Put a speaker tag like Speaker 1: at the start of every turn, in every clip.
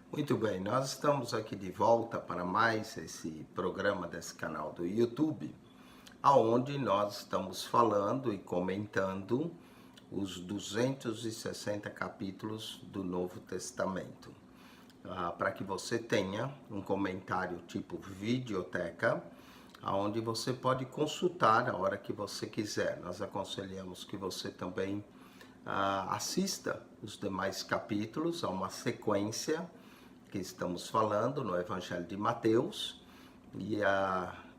Speaker 1: Muito bem, nós estamos aqui de volta para mais esse programa desse canal do YouTube, aonde nós estamos falando e comentando os 260 capítulos do Novo Testamento. Para que você tenha um comentário tipo videoteca, aonde você pode consultar a hora que você quiser. Nós aconselhamos que você também assista os demais capítulos, a uma sequência que estamos falando no Evangelho de Mateus, e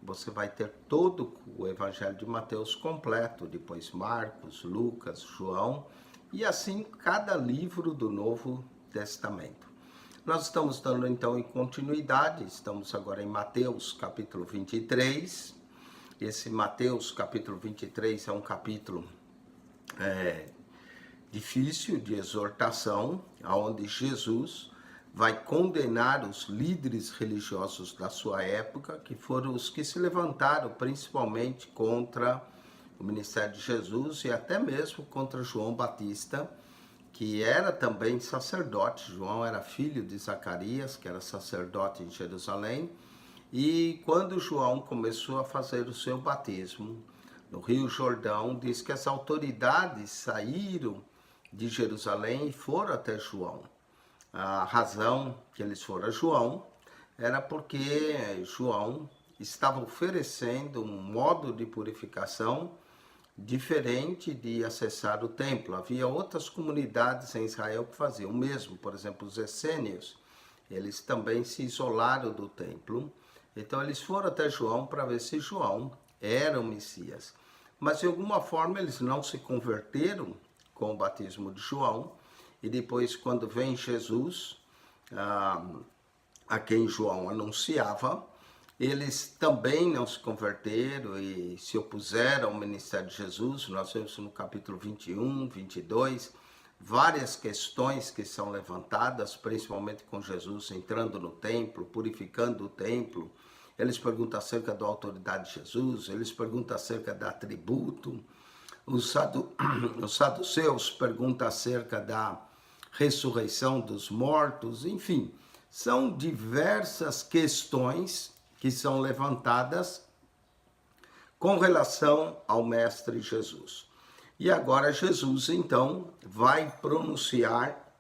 Speaker 1: você vai ter todo o Evangelho de Mateus completo, depois Marcos, Lucas, João, e assim cada livro do Novo Testamento. Nós estamos dando então em continuidade, estamos agora em Mateus capítulo 23, esse Mateus capítulo 23 é um capítulo difícil de exortação, onde Jesus vai condenar os líderes religiosos da sua época, que foram os que se levantaram principalmente contra o ministério de Jesus e até mesmo contra João Batista, que era também sacerdote. João era filho de Zacarias, que era sacerdote em Jerusalém, e quando João começou a fazer o seu batismo no Rio Jordão, diz que as autoridades saíram de Jerusalém e foram até João. A razão que eles foram a João era porque João estava oferecendo um modo de purificação diferente de acessar o templo. Havia outras comunidades em Israel que faziam o mesmo, por exemplo, os essênios, eles também se isolaram do templo. Então eles foram até João para ver se João era o Messias. Mas de alguma forma eles não se converteram com o batismo de João. E depois, quando vem Jesus, a quem João anunciava, eles também não se converteram e se opuseram ao ministério de Jesus. Nós vemos no capítulo 21, 22, várias questões que são levantadas, principalmente com Jesus entrando no templo, purificando o templo. Eles perguntam acerca da autoridade de Jesus, eles perguntam acerca da tributo. Os saduceus perguntam acerca da ressurreição dos mortos, enfim, são diversas questões que são levantadas com relação ao Mestre Jesus. E agora Jesus, então, vai pronunciar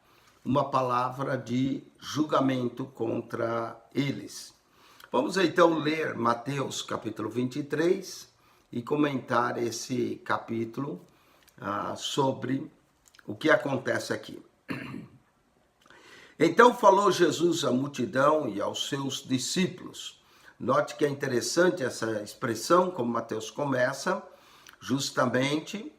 Speaker 1: uma palavra de julgamento contra eles. Vamos então ler Mateus capítulo 23 e comentar esse capítulo sobre o que acontece aqui. Então falou Jesus à multidão e aos seus discípulos. Note que é interessante essa expressão, como Mateus começa, justamente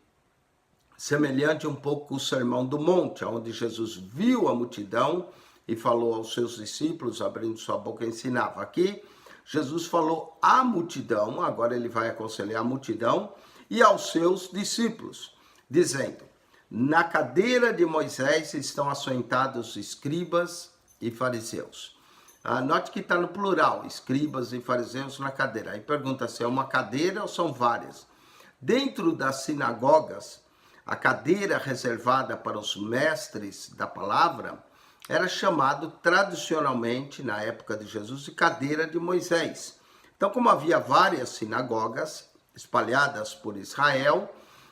Speaker 1: semelhante um pouco com o Sermão do Monte, onde Jesus viu a multidão e falou aos seus discípulos, abrindo sua boca, ensinava. Aqui, Jesus falou à multidão, agora ele vai aconselhar a multidão e aos seus discípulos, dizendo: na cadeira de Moisés estão assentados escribas e fariseus. Note que está no plural, escribas e fariseus na cadeira. Aí pergunta se é uma cadeira ou são várias. Dentro das sinagogas, a cadeira reservada para os mestres da palavra era chamado tradicionalmente, na época de Jesus, de cadeira de Moisés. Então, como havia várias sinagogas espalhadas por Israel,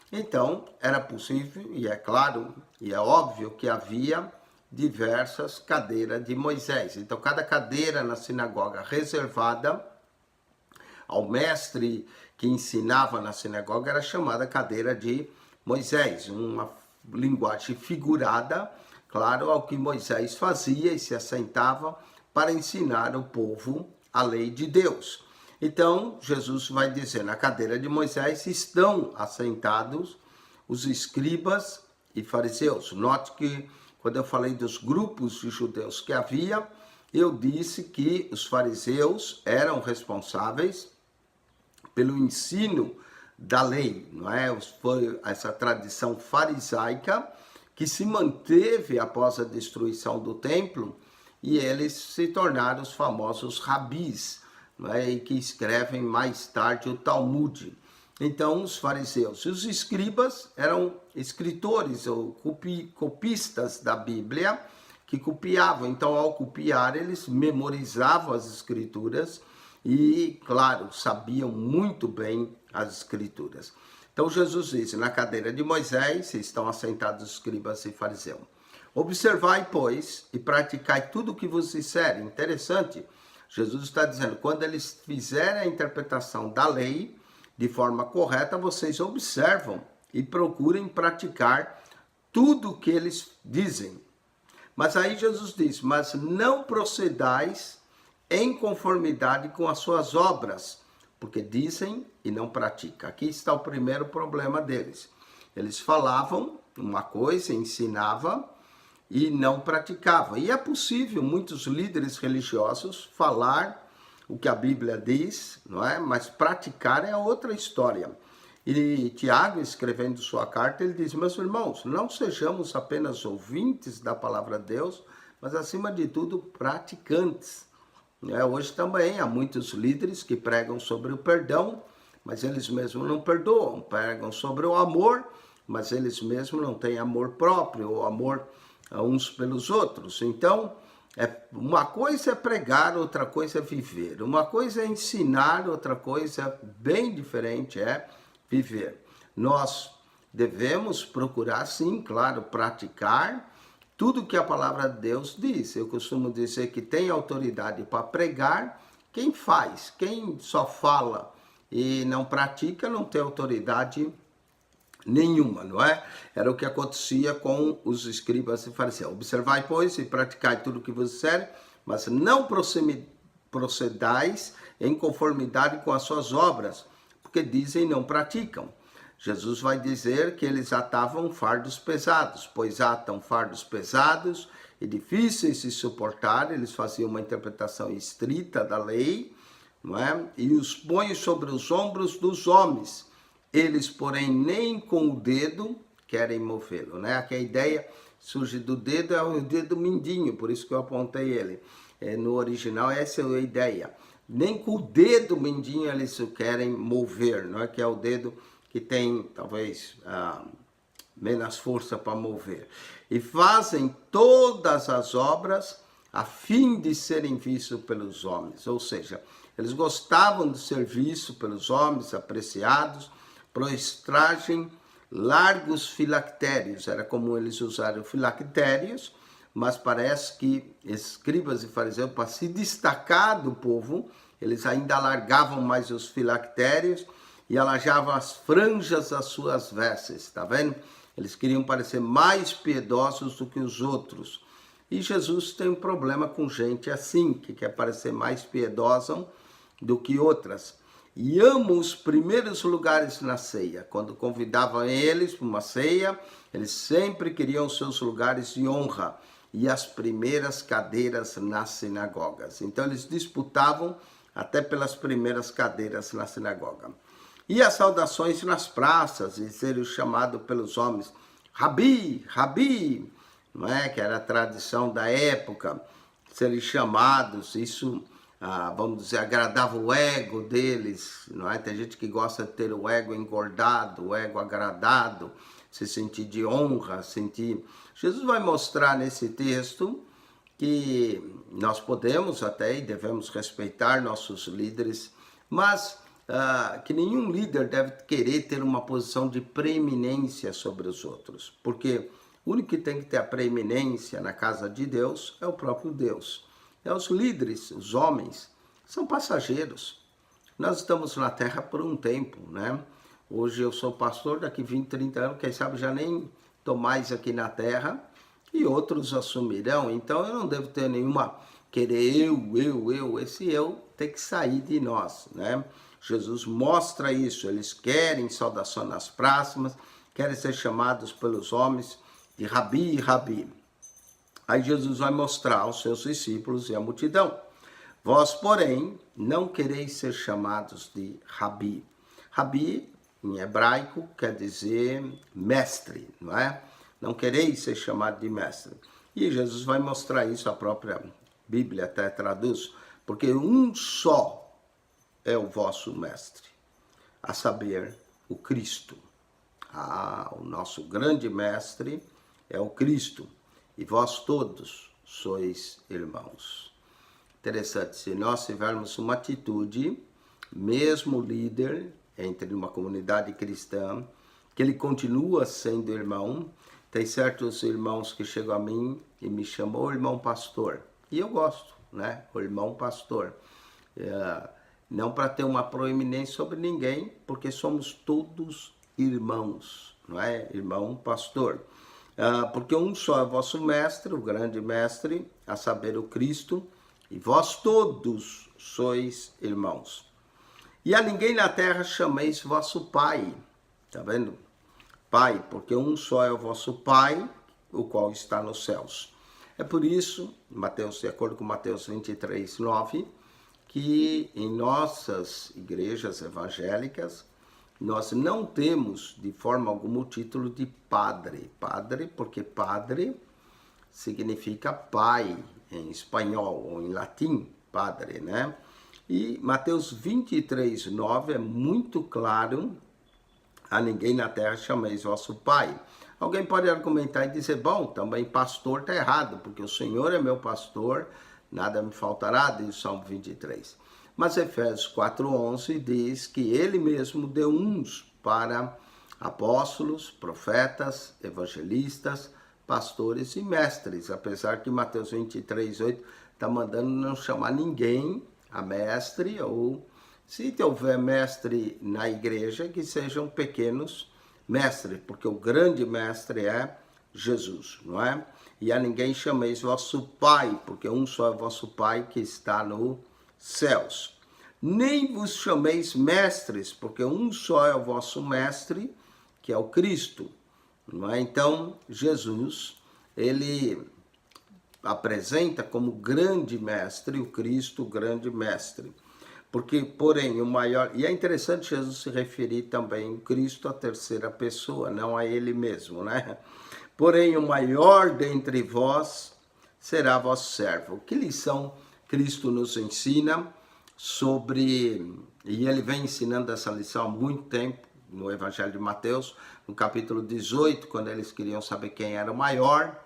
Speaker 1: então era possível, e é claro, e é óbvio que havia diversas cadeiras de Moisés. Então, cada cadeira na sinagoga reservada ao mestre que ensinava na sinagoga era chamada cadeira de Moisés, uma linguagem figurada, claro, ao que Moisés fazia e se assentava para ensinar o povo a lei de Deus. Então, Jesus vai dizer, na cadeira de Moisés estão assentados os escribas e fariseus. Note que, quando eu falei dos grupos de judeus que havia, eu disse que os fariseus eram responsáveis pelo ensino da lei, não é? Foi essa tradição farisaica que se manteve após a destruição do templo e eles se tornaram os famosos rabis, e que escrevem mais tarde o Talmud. Então, os fariseus e os escribas eram escritores ou copistas da Bíblia, que copiavam. Então, ao copiar, eles memorizavam as escrituras e, claro, sabiam muito bem as escrituras. Então, Jesus disse, na cadeira de Moisés estão assentados os escribas e fariseus. Observai, pois, e praticai tudo o que vos disserem. Interessante, Jesus está dizendo, quando eles fizerem a interpretação da lei de forma correta, vocês observam e procurem praticar tudo o que eles dizem. Mas aí Jesus diz, mas não procedais em conformidade com as suas obras, porque dizem e não praticam. Aqui está o primeiro problema deles. Eles falavam uma coisa, ensinavam e não praticavam. E é possível muitos líderes religiosos falar o que a Bíblia diz, não é? Mas praticar é outra história. E Tiago, escrevendo sua carta, ele diz, meus irmãos, não sejamos apenas ouvintes da palavra de Deus, mas acima de tudo praticantes. Hoje também há muitos líderes que pregam sobre o perdão, mas eles mesmos não perdoam. Pregam sobre o amor, mas eles mesmos não têm amor próprio, ou amor uns pelos outros. Então, uma coisa é pregar, outra coisa é viver. Uma coisa é ensinar, outra coisa bem diferente é viver. Nós devemos procurar, sim, claro, praticar tudo que a palavra de Deus diz. Eu costumo dizer que tem autoridade para pregar quem faz. Quem só fala e não pratica não tem autoridade nenhuma, não é? Era o que acontecia com os escribas e fariseus. Observai, pois, e praticai tudo o que vos disser, mas não procedais em conformidade com as suas obras, porque dizem e não praticam. Jesus vai dizer que eles atavam fardos pesados, pois atam fardos pesados e difíceis de suportar. Eles faziam uma interpretação estrita da lei, não é? E os põem sobre os ombros dos homens. Eles, porém, nem com o dedo querem movê-lo, né? Aqui a ideia surge do dedo, é o dedo mindinho, por isso que eu apontei ele. No original, essa é a ideia. Nem com o dedo mindinho eles o querem mover, não é? Que é o dedo que tem, talvez, menos força para mover. E fazem todas as obras a fim de serem vistos pelos homens. Ou seja, eles gostavam de ser vistos pelos homens, apreciados, prostragem largos filactérios. Era comum eles usarem filactérios, mas parece que escribas e fariseus, para se destacar do povo, eles ainda alargavam mais os filactérios e alajavam as franjas das suas vestes, tá vendo? Eles queriam parecer mais piedosos do que os outros. E Jesus tem um problema com gente assim, que quer parecer mais piedosa do que outras. E amam os primeiros lugares na ceia. Quando convidavam eles para uma ceia, eles sempre queriam os seus lugares de honra e as primeiras cadeiras nas sinagogas. Então eles disputavam até pelas primeiras cadeiras na sinagoga. E as saudações nas praças, e serem chamados pelos homens, Rabi, Rabi, não é? Que era a tradição da época, serem chamados, isso, vamos dizer, agradava o ego deles, não é? Tem gente que gosta de ter o ego engordado, o ego agradado, se sentir de honra, sentir... Jesus vai mostrar nesse texto que nós podemos até e devemos respeitar nossos líderes, mas que nenhum líder deve querer ter uma posição de preeminência sobre os outros, porque o único que tem que ter a preeminência na casa de Deus é o próprio Deus. E os líderes, os homens, são passageiros. Nós estamos na terra por um tempo, né? Hoje eu sou pastor, daqui 20, 30 anos, quem sabe já nem estou mais aqui na terra, e outros assumirão. Então eu não devo ter nenhuma, querer esse eu tem que sair de nós, né? Jesus mostra isso, eles querem saudação nas praças, querem ser chamados pelos homens de Rabi e Rabi. Aí Jesus vai mostrar aos seus discípulos e à multidão. Vós, porém, não quereis ser chamados de Rabi. Rabi, em hebraico, quer dizer mestre, não é? Não quereis ser chamado de mestre. E Jesus vai mostrar isso, a própria Bíblia até traduz, porque um só é o vosso mestre, a saber, o Cristo. O nosso grande mestre é o Cristo. E vós todos sois irmãos. Interessante, se nós tivermos uma atitude, mesmo líder entre uma comunidade cristã, que ele continua sendo irmão. Tem certos irmãos que chegam a mim e me chamam o irmão pastor. E eu gosto, né? O irmão pastor. Não para ter uma proeminência sobre ninguém, porque somos todos irmãos, não é? Irmão pastor. Porque um só é vosso mestre, o grande mestre, a saber, o Cristo, e vós todos sois irmãos. E a ninguém na terra chameis vosso Pai. Tá vendo? Pai, porque um só é o vosso Pai, o qual está nos céus. É por isso, Mateus, de acordo com Mateus 23, 9, que em nossas igrejas evangélicas, nós não temos de forma alguma o título de padre. Padre, porque padre significa pai em espanhol ou em latim, padre, né? E Mateus 23, 9 é muito claro: a ninguém na terra chameis vosso Pai. Alguém pode argumentar e dizer, bom, também pastor está errado, porque o Senhor é meu pastor, nada me faltará, diz o Salmo 23. Mas Efésios 4:11 diz que ele mesmo deu uns para apóstolos, profetas, evangelistas, pastores e mestres, apesar que Mateus 23:8 está mandando não chamar ninguém a mestre, ou se houver mestre na igreja, que sejam pequenos mestres, porque o grande mestre é Jesus, não é? E a ninguém chameis vosso Pai, porque um só é vosso Pai que está nos céus. Nem vos chameis mestres, porque um só é o vosso mestre, que é o Cristo, não é? Então, Jesus, ele apresenta como grande mestre, o Cristo, o grande mestre. Porque, porém, o maior... E é interessante Jesus se referir também ao Cristo, a terceira pessoa, não a ele mesmo, né? Porém, o maior dentre vós será vosso servo. Que lição Cristo nos ensina sobre... E ele vem ensinando essa lição há muito tempo, no Evangelho de Mateus, no capítulo 18, quando eles queriam saber quem era o maior.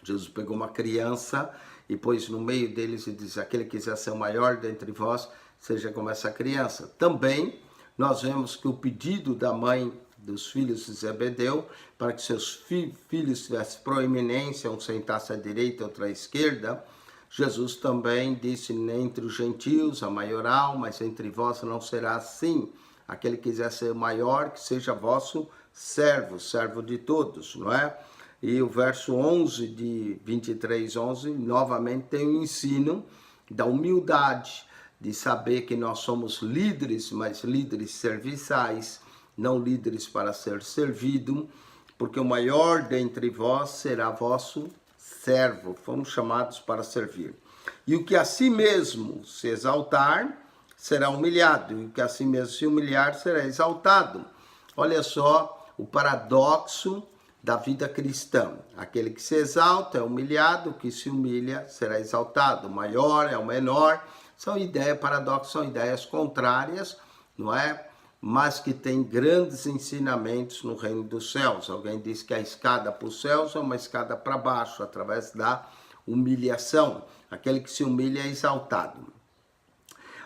Speaker 1: Jesus pegou uma criança e pôs no meio deles e disse, aquele que quiser ser o maior dentre vós, seja como essa criança. Também nós vemos que o pedido da mãe dos filhos de Zebedeu, para que seus filhos tivessem proeminência, um sentasse à direita, outro à esquerda, Jesus também disse, entre os gentios, a maioral, mas entre vós não será assim. Aquele que quiser ser maior, que seja vosso servo, servo de todos, não é? E o verso 11 de 23:11, novamente tem o ensino da humildade, de saber que nós somos líderes, mas líderes serviçais, não líderes para ser servido, porque o maior dentre vós será vosso servo. Fomos chamados para servir. E o que a si mesmo se exaltar, será humilhado, e o que a si mesmo se humilhar, será exaltado. Olha só o paradoxo da vida cristã. Aquele que se exalta é humilhado, o que se humilha será exaltado. O maior é o menor. São ideias, paradoxos, são ideias contrárias, não é? Mas que têm grandes ensinamentos no reino dos céus. Alguém diz que a escada para os céus é uma escada para baixo, através da humilhação. Aquele que se humilha é exaltado.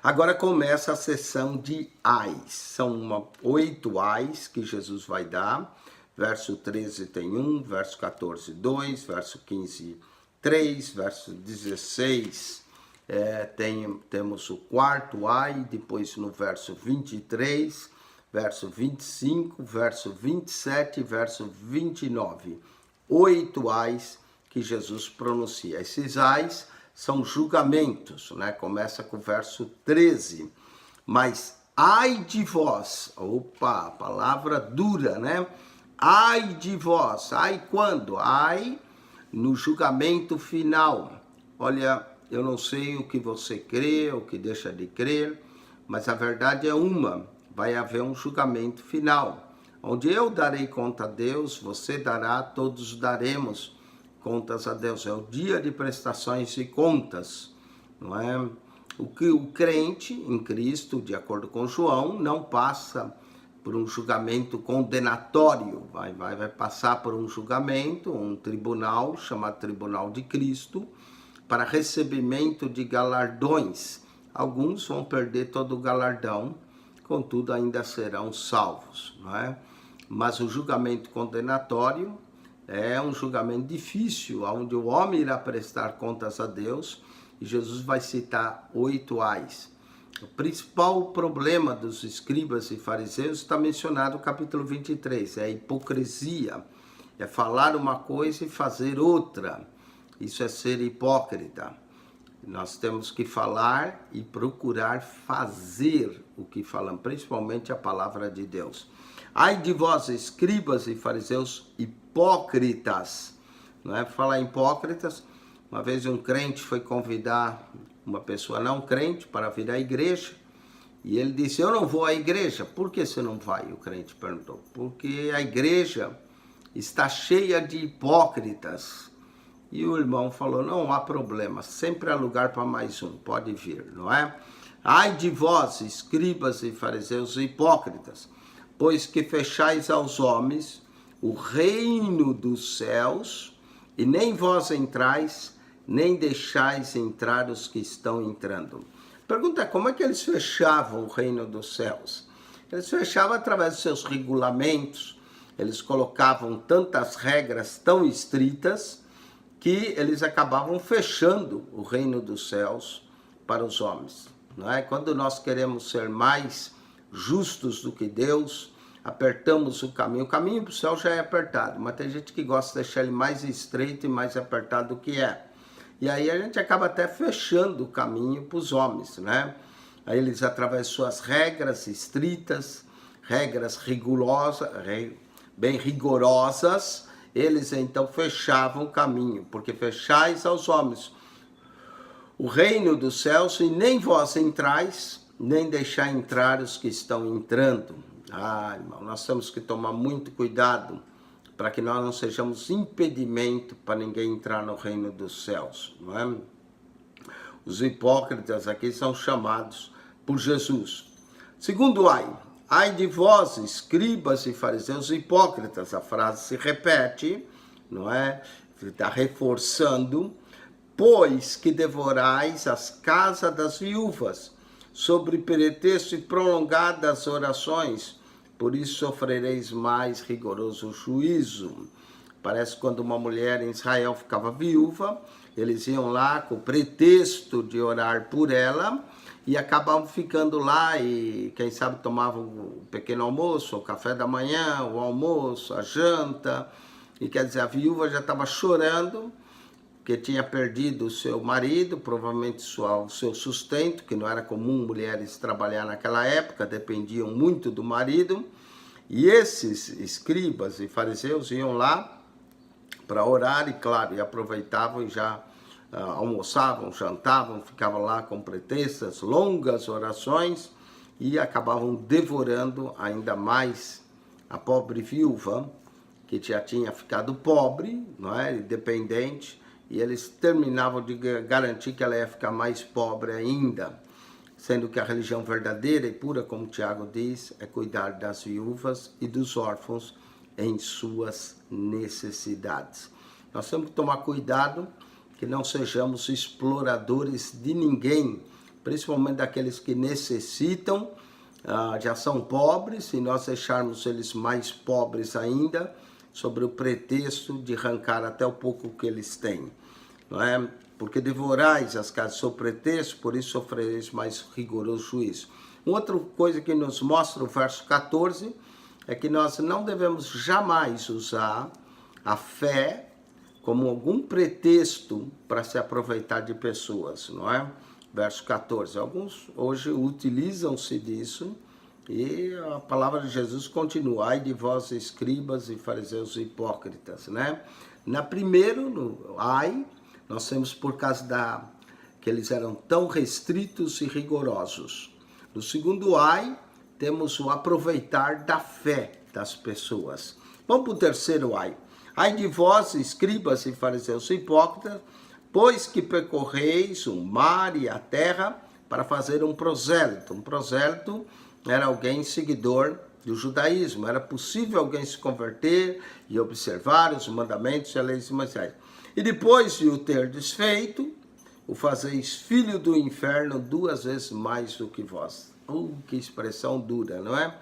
Speaker 1: Agora começa a sessão de ais. São 8 ais que Jesus vai dar. Verso 13 tem 1, verso 14, 2, verso 15, 3, verso 16, temos o quarto ai, depois no verso 23, verso 25, verso 27, verso 29. 8 ais que Jesus pronuncia. Esses ais são julgamentos, né? Começa com o verso 13. Mas ai de vós, opa, palavra dura, né? Ai de vós, ai quando? Ai no julgamento final. Olha, eu não sei o que você crê, o que deixa de crer, mas a verdade é uma, vai haver um julgamento final, onde eu darei conta a Deus, você dará, todos daremos contas a Deus. É o dia de prestações e contas, não é? O que o crente em Cristo, de acordo com João, não passa por um julgamento condenatório, vai passar por um julgamento, um tribunal chamado Tribunal de Cristo, para recebimento de galardões. Alguns vão perder todo o galardão, contudo ainda serão salvos, não é? Mas o julgamento condenatório é um julgamento difícil, onde o homem irá prestar contas a Deus, e Jesus vai citar 8 ais. O principal problema dos escribas e fariseus está mencionado no capítulo 23, é a hipocrisia, é falar uma coisa e fazer outra. Isso é ser hipócrita. Nós temos que falar e procurar fazer o que falamos, principalmente a palavra de Deus. Ai de vós, escribas e fariseus hipócritas. Não é falar hipócritas. Uma vez um crente foi convidar uma pessoa não crente para vir à igreja, e ele disse: eu não vou à igreja. Por que você não vai? O crente perguntou. Porque a igreja está cheia de hipócritas. E o irmão falou: não há problema, sempre há lugar para mais um, pode vir, não é? Ai de vós, escribas e fariseus hipócritas, pois que fechais aos homens o reino dos céus, e nem vós entrais, nem deixais entrar os que estão entrando. Pergunta: como é que eles fechavam o reino dos céus? Eles fechavam através dos seus regulamentos, eles colocavam tantas regras tão estritas, que eles acabavam fechando o reino dos céus para os homens, não é? Quando nós queremos ser mais justos do que Deus, apertamos o caminho para o céu já é apertado, mas tem gente que gosta de deixar ele mais estreito e mais apertado do que é. E aí a gente acaba até fechando o caminho para os homens, né? Aí eles, através de suas regras estritas, regras rigorosas, bem rigorosas, eles então fechavam o caminho, porque fechais aos homens o reino dos céus, e nem vós entrais, nem deixar entrar os que estão entrando. Irmão, nós temos que tomar muito cuidado para que nós não sejamos impedimento para ninguém entrar no reino dos céus, não é? Os hipócritas aqui são chamados por Jesus. Segundo ai de vós, escribas e fariseus hipócritas. A frase se repete, não é? Está reforçando. Pois que devorais as casas das viúvas, sobre pretexto de prolongadas orações, por isso sofrereis mais rigoroso juízo. Parece que quando uma mulher em Israel ficava viúva, eles iam lá com o pretexto de orar por ela, e acabavam ficando lá e, quem sabe, tomavam o pequeno almoço, o café da manhã, o almoço, a janta. E quer dizer, a viúva já estava chorando, porque tinha perdido o seu marido, provavelmente o seu sustento, que não era comum mulheres trabalhar naquela época, dependiam muito do marido. E esses escribas e fariseus iam lá para orar, e claro, e aproveitavam e já almoçavam, jantavam, ficavam lá com pretextos, longas orações, e acabavam devorando ainda mais a pobre viúva, que já tinha ficado pobre, não é, dependente, e eles terminavam de garantir que ela ia ficar mais pobre ainda, sendo que a religião verdadeira e pura, como Tiago diz, é cuidar das viúvas e dos órfãos em suas necessidades. Nós temos que tomar cuidado que não sejamos exploradores de ninguém, principalmente daqueles que necessitam, já são pobres, e nós deixarmos eles mais pobres ainda, sobre o pretexto de arrancar até o pouco que eles têm, não é? Porque devorais as casas sob pretexto, por isso sofrereis mais rigoroso juízo. Outra coisa que nos mostra o verso 14 é que nós não devemos jamais usar a fé como algum pretexto para se aproveitar de pessoas, não é? Verso 14. Alguns hoje utilizam-se disso, e a palavra de Jesus continua: ai de vós, escribas e fariseus hipócritas, né? Na primeiro, no ai, nós temos por causa que eles eram tão restritos e rigorosos. No segundo ai, temos o aproveitar da fé das pessoas. Vamos para o terceiro ai. Ai de vós, escribas e fariseus hipócritas, pois que percorreis o mar e a terra para fazer um prosélito. Um prosélito era alguém seguidor do judaísmo. Era possível alguém se converter e observar os mandamentos e a lei de Moisés. E depois de o ter desfeito, o fazeis filho do inferno 2 vezes mais do que vós. Que expressão dura, não é?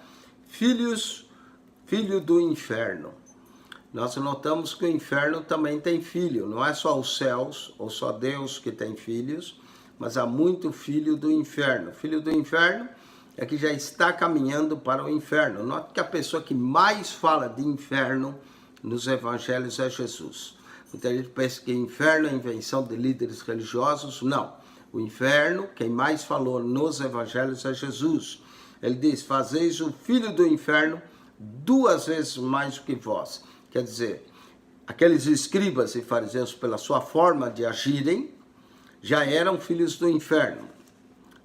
Speaker 1: Filho do inferno. Nós notamos que o inferno também tem filho. Não é só os céus, ou só Deus que tem filhos, mas há muito filho do inferno. Filho do inferno é que já está caminhando para o inferno. Note que a pessoa que mais fala de inferno nos evangelhos é Jesus. Muita gente pensa que inferno é invenção de líderes religiosos. Não. O inferno, quem mais falou nos evangelhos é Jesus. Ele diz, fazeis o filho do inferno 2 vezes mais do que vós. Quer dizer, aqueles escribas e fariseus, pela sua forma de agirem, já eram filhos do inferno.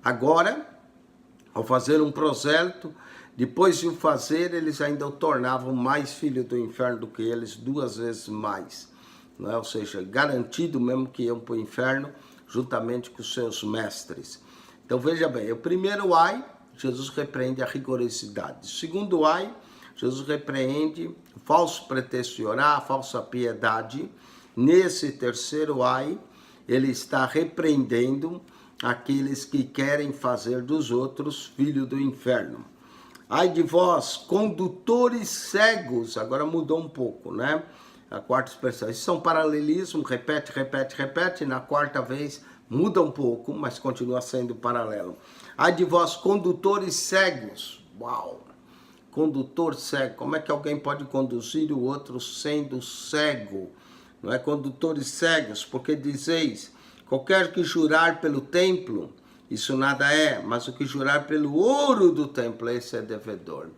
Speaker 1: Agora, ao fazer um prosélito, depois de o fazer, eles ainda o tornavam mais filho do inferno do que eles, 2 vezes mais. Não é? Ou seja, garantido mesmo que iam para o inferno, juntamente com os seus mestres. Então veja bem, o primeiro ai, Jesus repreende a rigorosidade. O segundo ai, Jesus repreende o falso pretexto de orar, a falsa piedade. Nesse terceiro ai, ele está repreendendo aqueles que querem fazer dos outros filho do inferno. Ai de vós, condutores cegos, agora mudou um pouco, né? A quarta expressão, isso é um paralelismo, repete, e na quarta vez muda um pouco, mas continua sendo paralelo. Ai de vós, condutores cegos, uau! Condutor cego, como é que alguém pode conduzir o outro sendo cego? Não é? Condutores cegos, porque dizeis, qualquer que jurar pelo templo, isso nada é, mas o que jurar pelo ouro do templo, esse é devedor.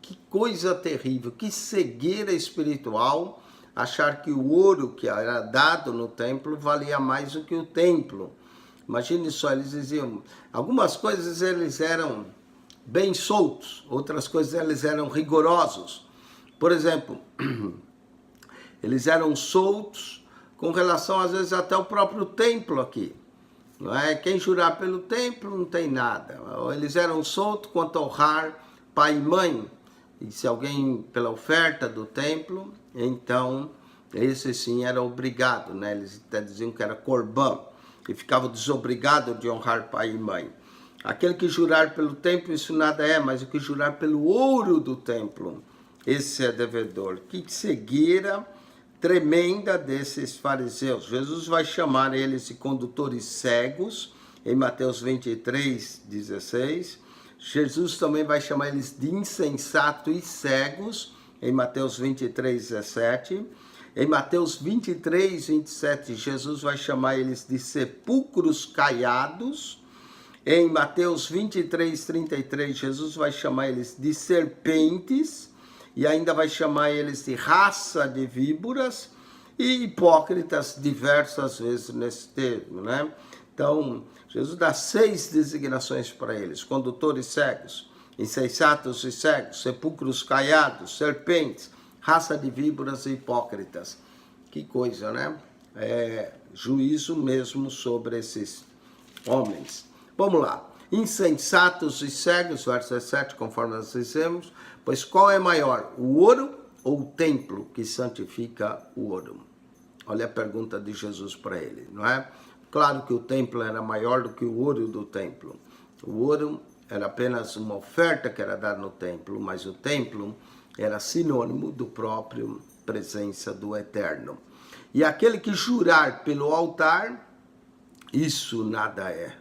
Speaker 1: Que coisa terrível, que cegueira espiritual, achar que o ouro que era dado no templo valia mais do que o templo. Imagine só, eles diziam, algumas coisas eles eram bem soltos, outras coisas eles eram rigorosos. Por exemplo, eles eram soltos com relação, às vezes, até ao próprio templo aqui. Não é? Quem jurar pelo templo não tem nada. Eles eram soltos quanto a honrar pai e mãe. E se alguém, pela oferta do templo, então, esse sim era obrigado, né? Eles até diziam que era corbã, e ficava desobrigado de honrar pai e mãe. Aquele que jurar pelo templo, isso nada é, mas o que jurar pelo ouro do templo, esse é devedor. Que cegueira tremenda desses fariseus. Jesus vai chamar eles de condutores cegos, em Mateus 23, 16. Jesus também vai chamar eles de insensatos e cegos, em Mateus 23, 17. Em Mateus 23, 27, Jesus vai chamar eles de sepulcros caiados. Em Mateus 23, 33, Jesus vai chamar eles de serpentes. E ainda vai chamar eles de raça de víboras e hipócritas diversas vezes nesse termo, né? Então, Jesus dá 6 designações para eles: condutores cegos, insensatos e cegos, sepulcros caiados, serpentes, raça de víboras e hipócritas. Que coisa, né? É juízo mesmo sobre esses homens. Vamos lá. Insensatos e cegos, verso 17, conforme nós dissemos, pois qual é maior, o ouro ou o templo que santifica o ouro? Olha a pergunta de Jesus para ele, não é? Claro que o templo era maior do que o ouro do templo. O ouro era apenas uma oferta que era dada no templo, mas o templo era sinônimo do próprio presença do Eterno. E aquele que jurar pelo altar, isso nada é.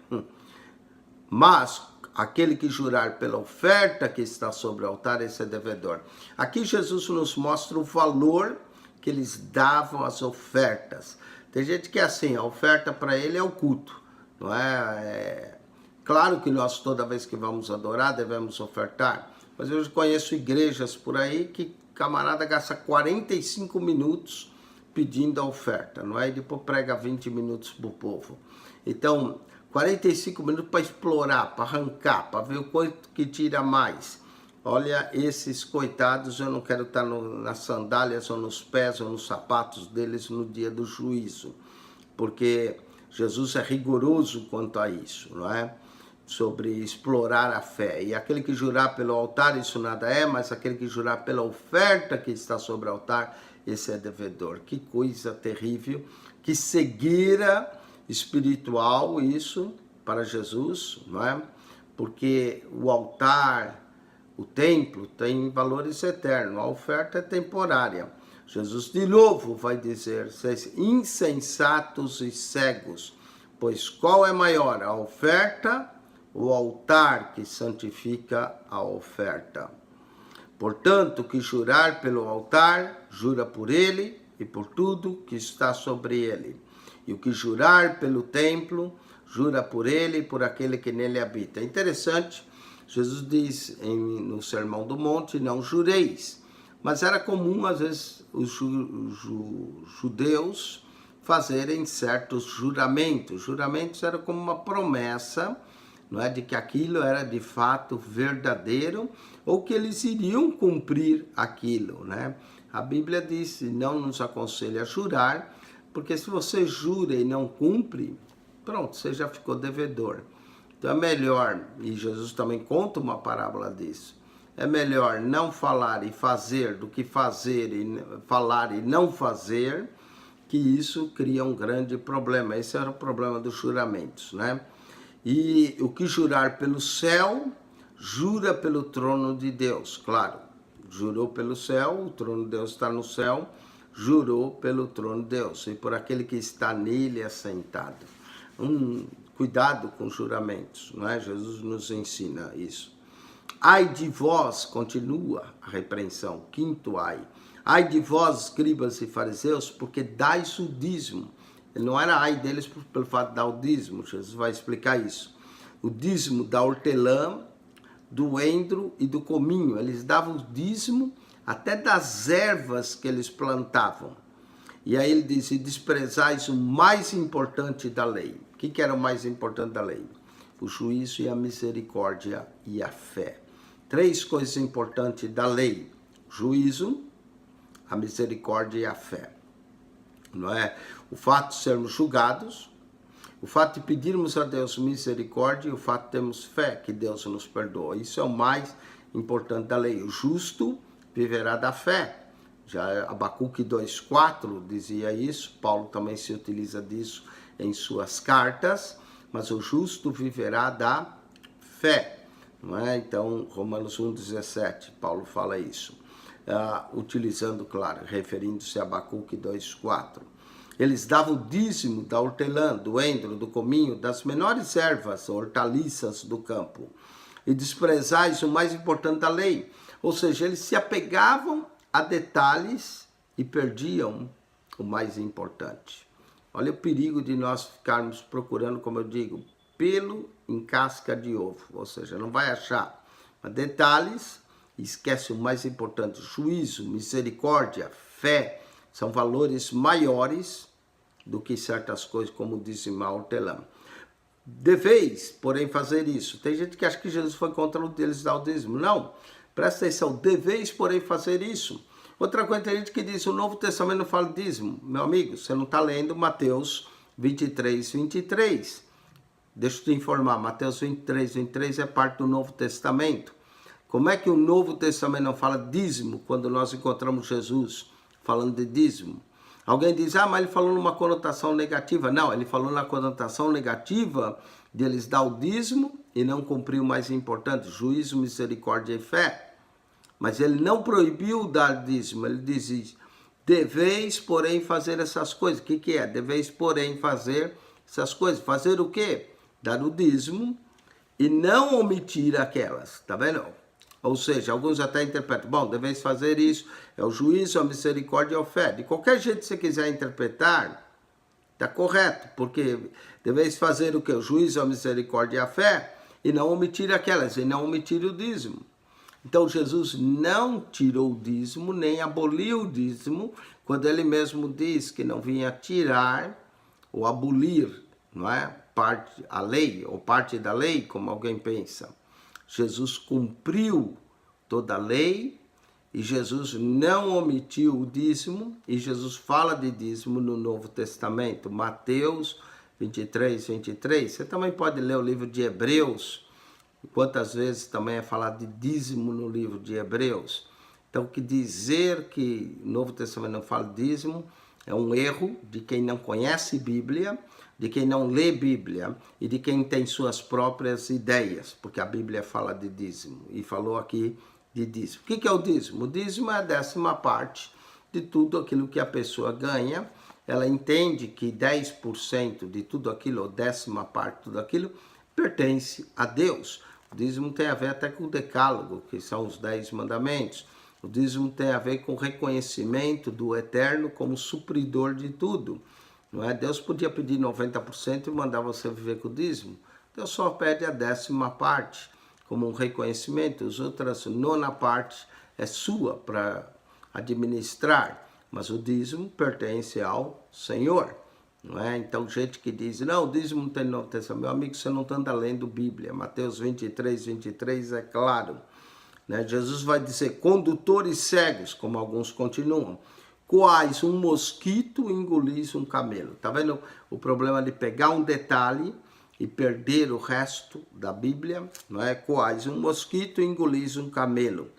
Speaker 1: Mas aquele que jurar pela oferta que está sobre o altar, esse é devedor. Aqui Jesus nos mostra o valor que eles davam às ofertas. Tem gente que é assim, a oferta para ele é o culto, não é? Claro que nós, toda vez que vamos adorar, devemos ofertar. Mas eu conheço igrejas por aí que camarada gasta 45 minutos pedindo a oferta, não é? E depois prega 20 minutos para o povo. Então, 45 minutos para explorar, para arrancar, para ver o quanto que tira mais. Olha, esses coitados, eu não quero estar nas sandálias ou nos pés ou nos sapatos deles no dia do juízo, porque Jesus é rigoroso quanto a isso, não é? sobre explorar a fé. E aquele que jurar pelo altar, isso nada é, mas aquele que jurar pela oferta que está sobre o altar, esse é devedor. Que coisa terrível, que cegueira espiritual isso para Jesus, não é? Porque o altar, o templo tem valores eternos, a oferta é temporária. Jesus de novo vai dizer, vocês insensatos e cegos, pois qual é maior, a oferta ou o altar que santifica a oferta? Portanto, que jurar pelo altar, jura por ele e por tudo que está sobre ele. E o que jurar pelo templo, jura por ele e por aquele que nele habita. É interessante, Jesus diz no Sermão do Monte, não jureis. Mas era comum, às vezes, os judeus fazerem certos juramentos. Juramentos eram como uma promessa, não é, de que aquilo era de fato verdadeiro ou que eles iriam cumprir aquilo, né? A Bíblia diz, não nos aconselha a jurar, porque se você jura e não cumpre, pronto, você já ficou devedor. Então é melhor, e Jesus também conta uma parábola disso, é melhor não falar e fazer do que falar e não fazer, que isso cria um grande problema. Esse era o problema dos juramentos, né? E o que jurar pelo céu, jura pelo trono de Deus. Claro, jurou pelo céu, o trono de Deus está no céu, jurou pelo trono de Deus e por aquele que está nele assentado. Cuidado com juramentos, não é? Jesus nos ensina isso. Ai de vós, continua a repreensão, quinto ai. Ai de vós, escribas e fariseus, porque dais o dízimo. Não era ai deles pelo fato de dar o dízimo, Jesus vai explicar isso. O dízimo da hortelã, do endro e do cominho. Eles davam o dízimo até das ervas que eles plantavam. E aí ele diz, e desprezais o mais importante da lei. O que era o mais importante da lei? O juízo e a misericórdia e a fé. 3 coisas importantes da lei: juízo, a misericórdia e a fé. Não é? O fato de sermos julgados, o fato de pedirmos a Deus misericórdia e o fato de termos fé que Deus nos perdoa. Isso é o mais importante da lei. O justo viverá da fé. Já Abacuque 2,4 dizia isso, Paulo também se utiliza disso em suas cartas, mas o justo viverá da fé. Não é? Então, Romanos 1,17, Paulo fala isso. Utilizando, claro, referindo-se a Abacuque 2,4. Eles davam o dízimo da hortelã, do endro, do cominho, das menores ervas, hortaliças do campo. E desprezais o mais importante da lei. Ou seja, eles se apegavam a detalhes e perdiam o mais importante. Olha o perigo de nós ficarmos procurando, como eu digo, pelo em casca de ovo. Ou seja, não vai achar detalhes, esquece o mais importante. Juízo, misericórdia, fé, são valores maiores do que certas coisas, como dizimar a hortelã. Deveis, porém, fazer isso. Tem gente que acha que Jesus foi contra o deles dar o dízimo. Não, presta atenção, deveis, porém, fazer isso. Outra coisa, tem gente que diz, o Novo Testamento não fala dízimo. Meu amigo, você não está lendo Mateus 23, 23. Deixa eu te informar, Mateus 23, 23 é parte do Novo Testamento. Como é que o Novo Testamento não fala dízimo quando nós encontramos Jesus falando de dízimo? Alguém diz, mas ele falou numa conotação negativa. Não, ele falou na conotação negativa de eles dar o dízimo e não cumprir o mais importante, juízo, misericórdia e fé. Mas ele não proibiu dar dízimo, ele diz, deveis, porém, fazer essas coisas. O que é? Deveis, porém, fazer essas coisas. Fazer o quê? Dar o dízimo e não omitir aquelas, tá vendo? Ou seja, alguns até interpretam, bom, deveis fazer isso, é o juízo, a misericórdia e a fé. De qualquer jeito que você quiser interpretar, está correto, porque deveis fazer o quê? O juízo, a misericórdia e a fé, e não omitir aquelas, e não omitir o dízimo. Então Jesus não tirou o dízimo, nem aboliu o dízimo, quando ele mesmo diz que não vinha tirar ou abolir, não é? A lei, ou parte da lei, como alguém pensa. Jesus cumpriu toda a lei e Jesus não omitiu o dízimo, e Jesus fala de dízimo no Novo Testamento. Mateus 23, 23. Você também pode ler o livro de Hebreus, quantas vezes também é falado de dízimo no livro de Hebreus. Então, que dizer que o Novo Testamento não fala de dízimo é um erro de quem não conhece Bíblia, de quem não lê Bíblia e de quem tem suas próprias ideias, porque a Bíblia fala de dízimo e falou aqui de dízimo. O que é o dízimo? O dízimo é a 10ª parte de tudo aquilo que a pessoa ganha. Ela entende que 10% de tudo aquilo, ou 10ª parte de tudo aquilo, pertence a Deus. O dízimo tem a ver até com o decálogo, que são os 10 mandamentos. O dízimo tem a ver com o reconhecimento do Eterno como supridor de tudo. Não é? Deus podia pedir 90% e mandar você viver com o dízimo. Deus só pede a 10ª parte como um reconhecimento. As outras 9ª parte é sua para administrar. Mas o dízimo pertence ao Senhor. Não é? Então, gente que diz, não, o dízimo não tem Novo Testamento. Meu amigo, você não anda lendo Bíblia. Mateus 23, 23 é claro. Né? Jesus vai dizer, condutores cegos, como alguns continuam, quais um mosquito engolis um camelo. Tá vendo o problema de pegar um detalhe e perder o resto da Bíblia? Não é? Quais um mosquito engolis um camelo.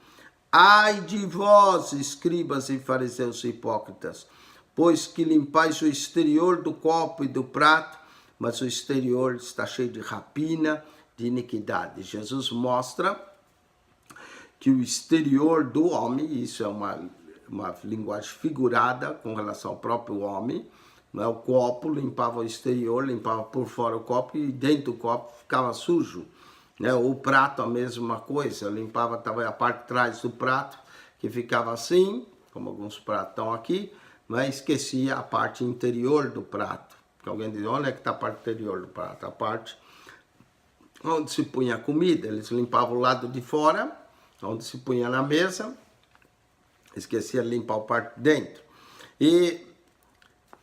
Speaker 1: Ai de vós, escribas e fariseus hipócritas, pois que limpais o exterior do copo e do prato, mas o exterior está cheio de rapina, de iniquidade. Jesus mostra que o exterior do homem, isso é uma linguagem figurada com relação ao próprio homem, não é? O copo limpava o exterior, limpava por fora o copo e dentro do copo ficava sujo. Né? O prato a mesma coisa, limpava também a parte de trás do prato, que ficava assim, como alguns pratos estão aqui, mas esquecia a parte interior do prato. Porque alguém diz, onde é que está a parte interior do prato? A parte onde se punha a comida, eles limpavam o lado de fora, onde se punha na mesa, esquecia de limpar a parte de dentro. E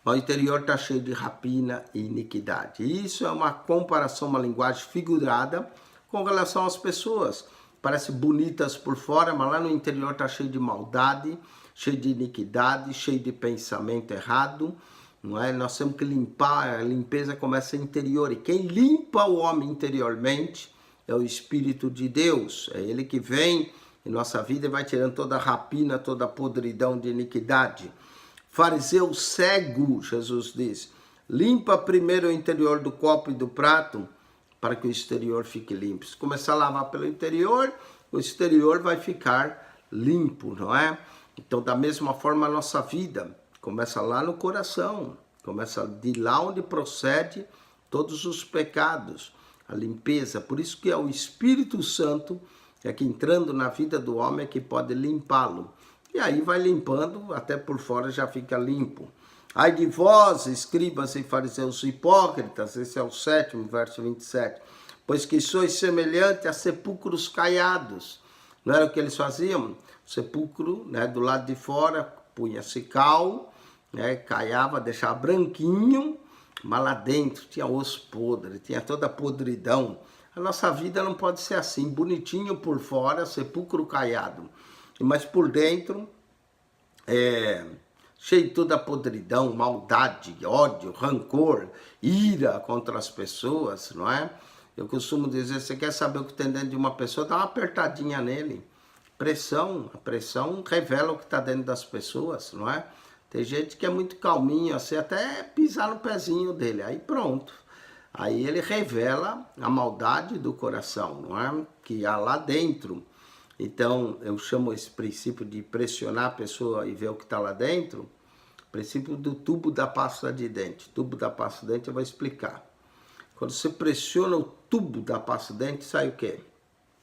Speaker 1: o interior está cheio de rapina e iniquidade. E isso é uma comparação, uma linguagem figurada com relação às pessoas. Parecem bonitas por fora, mas lá no interior está cheio de maldade, cheio de iniquidade, cheio de pensamento errado. Não é? Nós temos que limpar, a limpeza começa interior. E quem limpa o homem interiormente é o Espírito de Deus. É Ele que vem em nossa vida e vai tirando toda a rapina, toda a podridão de iniquidade. Fariseu cego, Jesus diz, limpa primeiro o interior do copo e do prato, para que o exterior fique limpo. Se começar a lavar pelo interior, o exterior vai ficar limpo, não é? Então, da mesma forma, a nossa vida começa lá no coração, começa de lá onde procede todos os pecados, a limpeza. Por isso que é o Espírito Santo que entrando na vida do homem é que pode limpá-lo. E aí vai limpando, até por fora já fica limpo. Ai de vós, escribas e fariseus hipócritas, esse é o 7º, verso 27, pois que sois semelhante a sepulcros caiados. Não era o que eles faziam? O sepulcro, né, do lado de fora, punha-se cal, né, caiava, deixava branquinho, mas lá dentro tinha osso podre, tinha toda a podridão. A nossa vida não pode ser assim, bonitinho por fora, sepulcro caiado, mas por dentro cheio de toda a podridão, maldade, ódio, rancor, ira contra as pessoas, não é? Eu costumo dizer, você quer saber o que tem dentro de uma pessoa, dá uma apertadinha nele. Pressão, a pressão revela o que está dentro das pessoas, não é? Tem gente que é muito calminho, assim, até pisar no pezinho dele, aí pronto. Aí ele revela a maldade do coração, não é? Que há lá dentro. Então, eu chamo esse princípio de pressionar a pessoa e ver o que está lá dentro, princípio do tubo da pasta de dente. Tubo da pasta de dente eu vou explicar. Quando você pressiona o tubo da pasta de dente, sai o quê?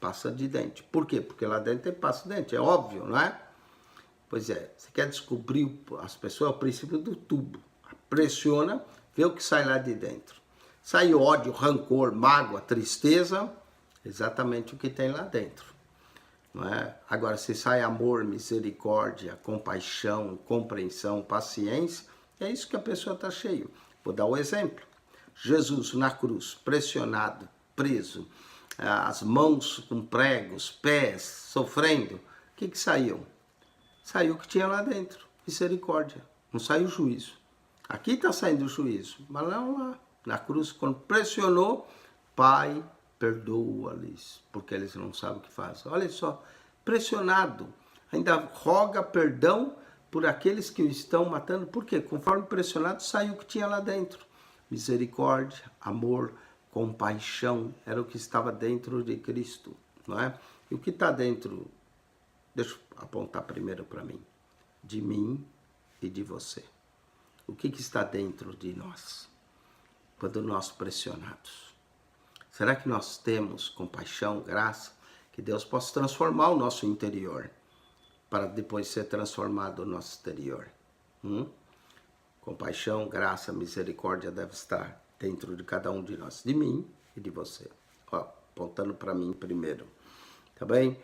Speaker 1: Pasta de dente. Por quê? Porque lá dentro tem pasta de dente, é óbvio, não é? Pois é, você quer descobrir as pessoas, é o princípio do tubo. Pressiona, vê o que sai lá de dentro. Sai ódio, rancor, mágoa, tristeza, exatamente o que tem lá dentro. Não é? Agora, se sai amor, misericórdia, compaixão, compreensão, paciência, é isso que a pessoa está cheia. Vou dar um exemplo. Jesus na cruz, pressionado, preso, as mãos com pregos, pés, sofrendo. O que saiu? Saiu o que tinha lá dentro, misericórdia. Não saiu o juízo. Aqui está saindo o juízo, mas não lá. na cruz, quando pressionou, Pai, perdoa-lhes, porque eles não sabem o que fazem. Olha só, pressionado, ainda roga perdão por aqueles que o estão matando. Por quê? Conforme pressionado, saiu o que tinha lá dentro. Misericórdia, amor, compaixão, era o que estava dentro de Cristo, não é? E o que está dentro, deixa eu apontar primeiro para mim, de mim e de você. O que está dentro de nós, quando nós pressionados? Será que nós temos compaixão, graça, que Deus possa transformar o nosso interior, para depois ser transformado o nosso exterior? Compaixão, graça, misericórdia deve estar dentro de cada um de nós, de mim e de você. Ó, apontando para mim primeiro, tá bem?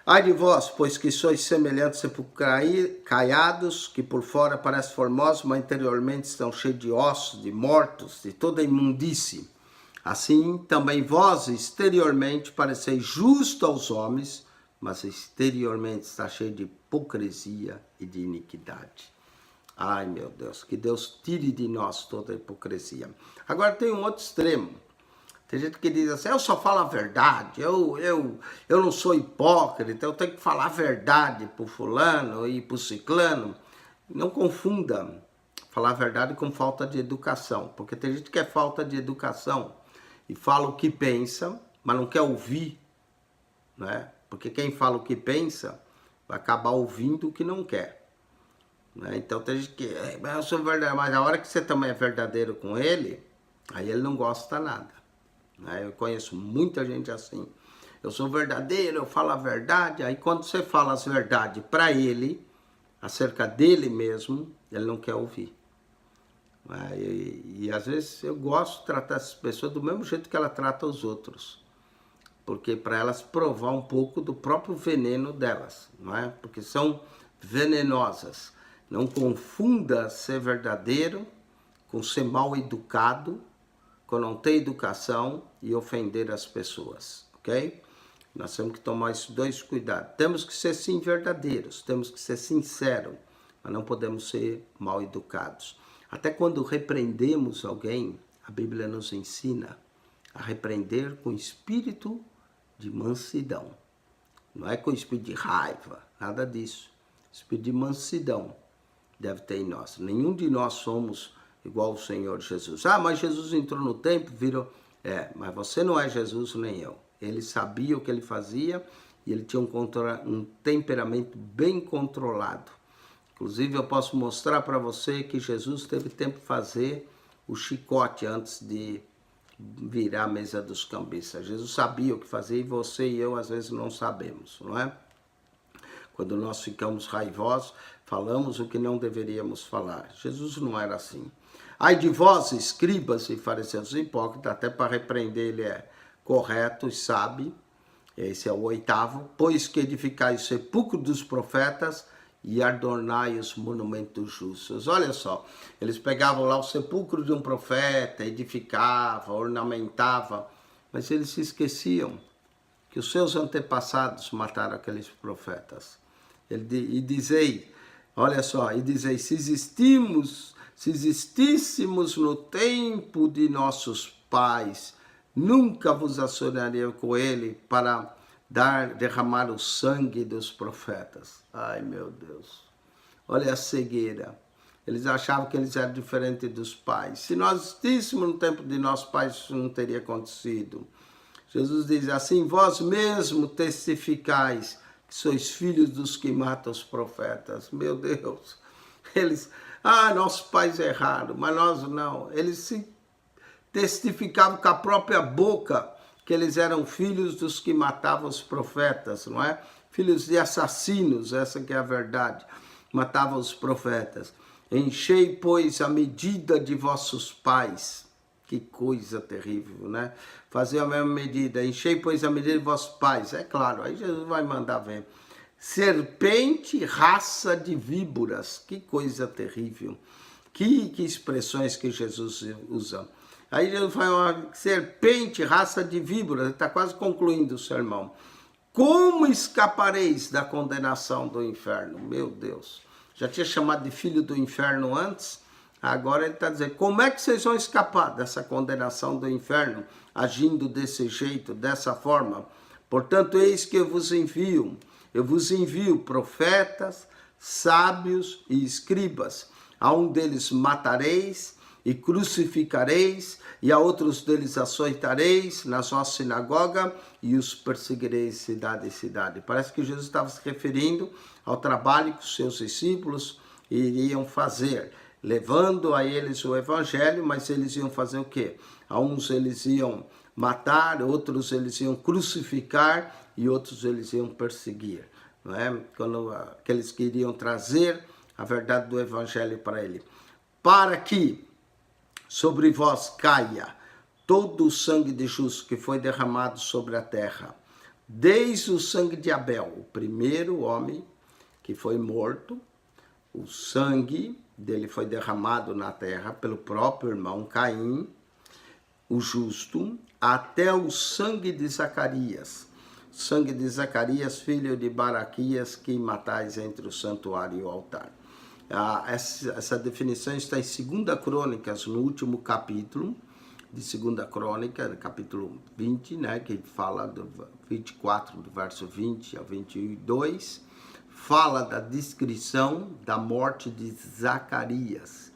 Speaker 1: Ai de vós, pois que sois semelhantes sepulcros caiados, que por fora parecem formosos, mas interiormente estão cheios de ossos, de mortos, de toda imundície. Assim também vós exteriormente pareceis justo aos homens, mas exteriormente está cheio de hipocrisia e de iniquidade. Ai meu Deus, que Deus tire de nós toda a hipocrisia. Agora tem um outro extremo. Tem gente que diz assim, eu só falo a verdade, eu não sou hipócrita, eu tenho que falar a verdade para o fulano e para o ciclano. Não confunda falar a verdade com falta de educação, porque tem gente que é falta de educação e fala o que pensa, mas não quer ouvir, né? Porque quem fala o que pensa vai acabar ouvindo o que não quer. Né? Então tem gente que, eu sou verdadeiro, mas a hora que você também é verdadeiro com ele, aí ele não gosta nada. Né? Eu conheço muita gente assim. Eu sou verdadeiro, eu falo a verdade, aí quando você fala as verdades para ele, acerca dele mesmo, ele não quer ouvir. E às vezes eu gosto de tratar essas pessoas do mesmo jeito que ela trata os outros. Porque para elas provar um pouco do próprio veneno delas, não é? Porque são venenosas. Não confunda ser verdadeiro com ser mal educado, com não ter educação e ofender as pessoas, ok? Nós temos que tomar esses dois cuidados. Temos que ser sim verdadeiros, temos que ser sinceros, mas não podemos ser mal educados. Até quando repreendemos alguém, a Bíblia nos ensina a repreender com espírito de mansidão. Não é com espírito de raiva, nada disso. Espírito de mansidão deve ter em nós. Nenhum de nós somos igual ao Senhor Jesus. Ah, mas Jesus entrou no templo, virou... mas você não é Jesus nem eu. Ele sabia o que ele fazia e ele tinha um temperamento bem controlado. Inclusive, eu posso mostrar para você que Jesus teve tempo de fazer o chicote antes de virar a mesa dos cambistas. Jesus sabia o que fazer e você e eu, às vezes, não sabemos, não é? Quando nós ficamos raivosos, falamos o que não deveríamos falar. Jesus não era assim. Ai de vós, escribas e fariseus hipócritas, até para repreender ele é correto e sabe. Esse é o 8º. Pois que edificais o sepulcro dos profetas e adornai os monumentos justos. Olha só, eles pegavam lá o sepulcro de um profeta, edificavam, ornamentavam, mas eles se esqueciam que os seus antepassados mataram aqueles profetas. E dizei, olha só, e dizei, se existíssemos no tempo de nossos pais, nunca vos açonaria com ele para derramar o sangue dos profetas. Ai, meu Deus. Olha a cegueira. Eles achavam que eles eram diferentes dos pais. Se nós existíssemos no tempo de nossos pais, isso não teria acontecido. Jesus diz assim, vós mesmo testificais que sois filhos dos que matam os profetas. Meu Deus. Eles, nossos pais erraram, mas nós não. Eles se testificavam com a própria boca que eles eram filhos dos que matavam os profetas, não é? Filhos de assassinos, essa que é a verdade. Matavam os profetas. Enchei, pois, a medida de vossos pais. Que coisa terrível, né? Fazer a mesma medida. Enchei, pois, a medida de vossos pais. É claro, aí Jesus vai mandar ver. Serpente, raça de víboras. Que coisa terrível. Que expressões que Jesus usa. Aí Jesus fala uma serpente, raça de víboras. Ele está quase concluindo o sermão. Como escapareis da condenação do inferno? Meu Deus. Já tinha chamado de filho do inferno antes. Agora ele está dizendo, como é que vocês vão escapar dessa condenação do inferno, agindo desse jeito, dessa forma? Portanto, eis que eu vos envio profetas, sábios e escribas. A um deles matareis e crucificareis, e a outros deles açoitareis na sua sinagoga, e os perseguireis cidade em cidade. Parece que Jesus estava se referindo ao trabalho que os seus discípulos iriam fazer, levando a eles o evangelho, mas eles iam fazer o quê? A uns eles iam matar, outros eles iam crucificar e outros eles iam perseguir, não é? Quando aqueles que iriam trazer a verdade do evangelho para ele. Para que sobre vós caia todo o sangue de justo que foi derramado sobre a terra, desde o sangue de Abel, o primeiro homem que foi morto, o sangue dele foi derramado na terra pelo próprio irmão Caim, o justo, até o sangue de Zacarias. Sangue de Zacarias, filho de Baraquias, que matais entre o santuário e o altar. Essa definição está em 2 Crônicas, no último capítulo de 2 Crônica, capítulo 20, né, que fala do 24, do verso 20 ao 22, fala da descrição da morte de Zacarias.